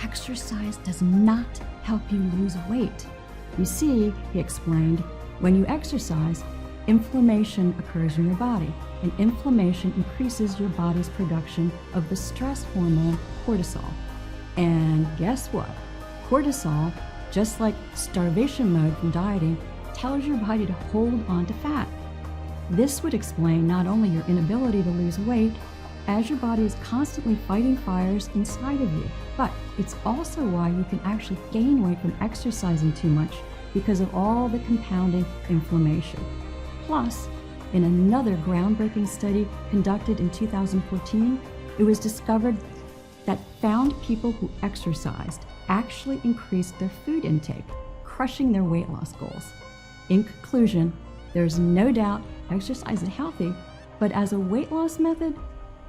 exercise does not help you lose weight. You see, he explained, when you exercise, inflammation occurs in your body, and inflammation increases your body's production of the stress hormone cortisol. And guess what? Cortisol, just like starvation mode from dieting, tells your body to hold on to fat. This would explain not only your inability to lose weight, as your body is constantly fighting fires inside of you, but it's also why you can actually gain weight from exercising too much because of all the compounding inflammation. Plus, in another groundbreaking study conducted in 2014, it was discovered that found people who exercised actually increased their food intake, crushing their weight loss goals. In conclusion, there's no doubt exercise is healthy, but as a weight loss method,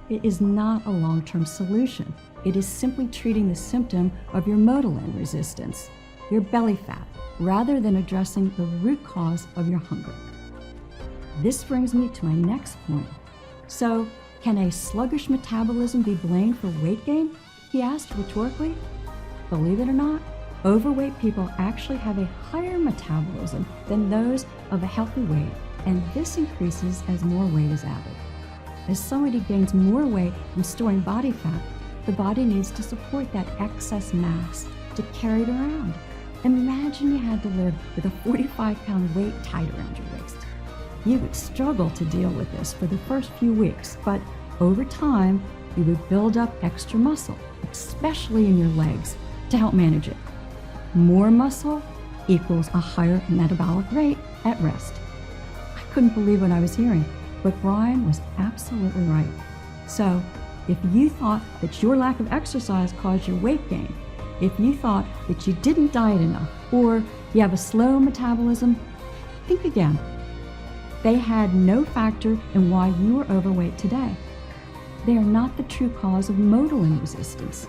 it is not a long-term solution. It is simply treating the symptom of your motilin resistance, your belly fat, rather than addressing the root cause of your hunger. This brings me to my next point. So, can a sluggish metabolism be blamed for weight gain? He asked rhetorically. Believe it or not, overweight people actually have a higher metabolism than those of a healthy weight, and this increases as more weight is added. As somebody gains more weight from storing body fat, the body needs to support that excess mass to carry it around. Imagine you had to live with a 45-pound weight tied around your waist. You would struggle to deal with this for the first few weeks, but over time, you would build up extra muscle, especially in your legs, to help manage it. More muscle equals a higher metabolic rate at rest. I couldn't believe what I was hearing, but Brian was absolutely right. So, if you thought that your lack of exercise caused your weight gain, if you thought that you didn't diet enough, or you have a slow metabolism, think again. They had no factor in why you are overweight today. They are not the true cause of motilin resistance.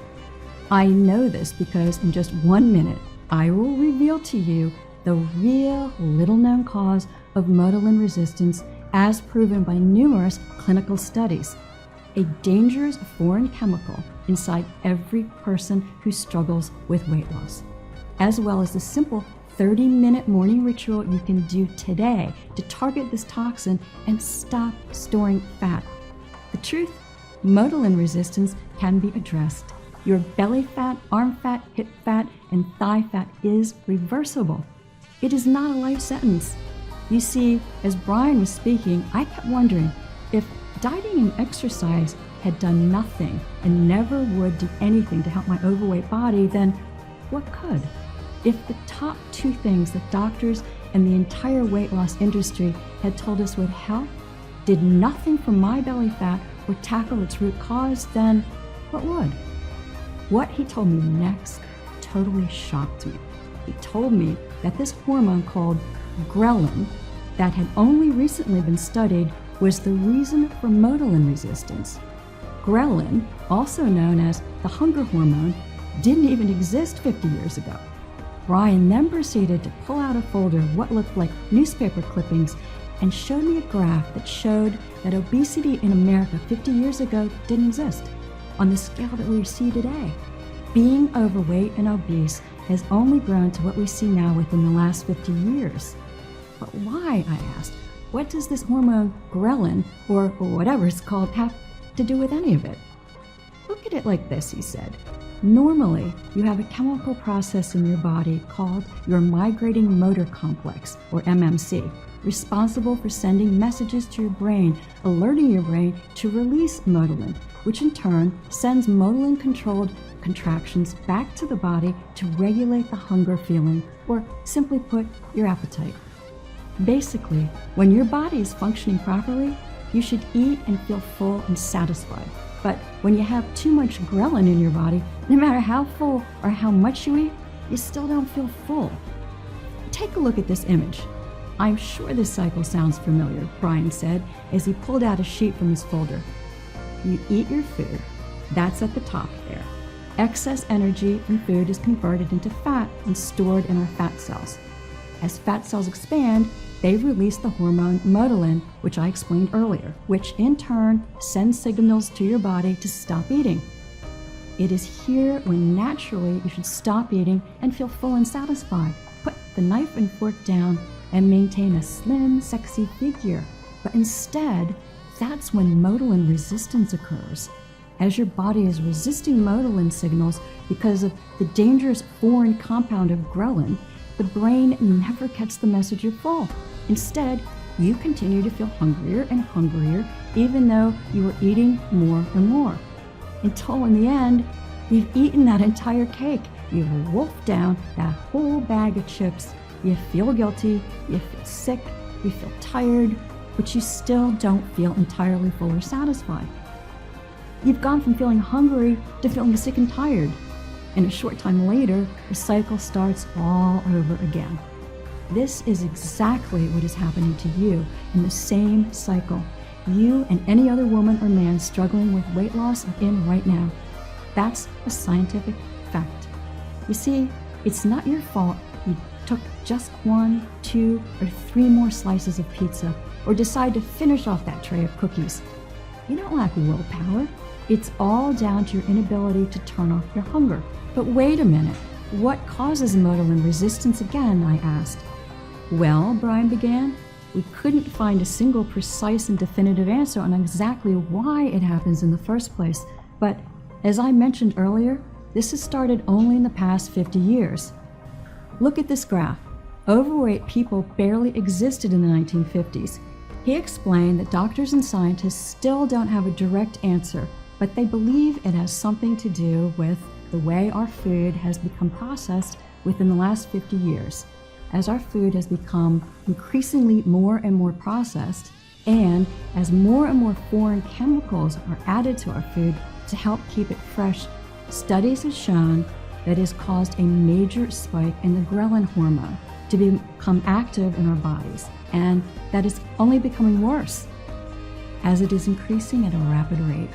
I know this because in just 1 minute, I will reveal to you the real little-known cause of motilin resistance as proven by numerous clinical studies, a dangerous foreign chemical inside every person who struggles with weight loss, as well as the simple 30-minute morning ritual you can do today to target this toxin and stop storing fat. The truth, motilin resistance can be addressed. Your belly fat, arm fat, hip fat, and thigh fat is reversible. It is not a life sentence. You see, as Brian was speaking, I kept wondering if dieting and exercise had done nothing and never would do anything to help my overweight body, then what could? If the top two things that doctors and the entire weight loss industry had told us would help did nothing for my belly fat or tackle its root cause, then what would? What he told me next totally shocked me. He told me that this hormone called ghrelin that had only recently been studied was the reason for motilin resistance. Ghrelin, also known as the hunger hormone, didn't even exist 50 years ago. Brian then proceeded to pull out a folder of what looked like newspaper clippings and showed me a graph that showed that obesity in America 50 years ago didn't exist on the scale that we see today. Being overweight and obese has only grown to what we see now within the last 50 years. But why, I asked, what does this hormone ghrelin, or whatever it's called, have to do with any of it? Look at it like this, he said. Normally, you have a chemical process in your body called your migrating motor complex, or MMC, responsible for sending messages to your brain, alerting your brain to release motilin, which in turn sends motilin-controlled contractions back to the body to regulate the hunger feeling, or simply put, your appetite. Basically, when your body is functioning properly, you should eat and feel full and satisfied. But when you have too much ghrelin in your body, no matter how full or how much you eat, you still don't feel full. Take a look at this image. I'm sure this cycle sounds familiar, Brian said as he pulled out a sheet from his folder. You eat your food. That's at the top there. Excess energy from food is converted into fat and stored in our fat cells. As fat cells expand, they release the hormone motilin, which I explained earlier, which in turn sends signals to your body to stop eating. It is here when naturally you should stop eating and feel full and satisfied. Put the knife and fork down and maintain a slim, sexy figure. But instead, that's when motilin resistance occurs. As your body is resisting motilin signals because of the dangerous foreign compound of ghrelin, the brain never gets the message you're full. Instead, you continue to feel hungrier and hungrier, even though you are eating more and more. Until in the end, you've eaten that entire cake. You've wolfed down that whole bag of chips. You feel guilty, you feel sick, you feel tired, but you still don't feel entirely full or satisfied. You've gone from feeling hungry to feeling sick and tired. And a short time later, the cycle starts all over again. This is exactly what is happening to you in the same cycle. You and any other woman or man struggling with weight loss are in right now. That's a scientific fact. You see, it's not your fault you took just 1, 2, or 3 more slices of pizza, or decide to finish off that tray of cookies. You don't lack willpower. It's all down to your inability to turn off your hunger. But wait a minute, what causes motilin resistance again, I asked. Well, Brian began, we couldn't find a single precise and definitive answer on exactly why it happens in the first place. But as I mentioned earlier, this has started only in the past 50 years. Look at this graph. Overweight people barely existed in the 1950s. He explained that doctors and scientists still don't have a direct answer, but they believe it has something to do with the way our food has become processed within the last 50 years. As our food has become increasingly more and more processed, and as more and more foreign chemicals are added to our food to help keep it fresh, studies have shown that it has caused a major spike in the ghrelin hormone to become active in our bodies, and that is only becoming worse as it is increasing at a rapid rate.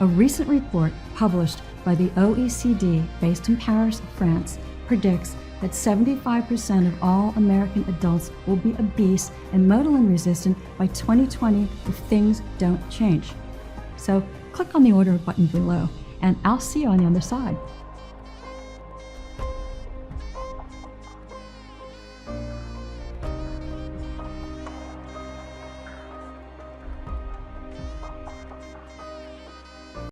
A recent report published by the OECD, based in Paris, France, predicts that 75% of all American adults will be obese and motilin resistant by 2020 if things don't change. So click on the order button below, and I'll see you on the other side.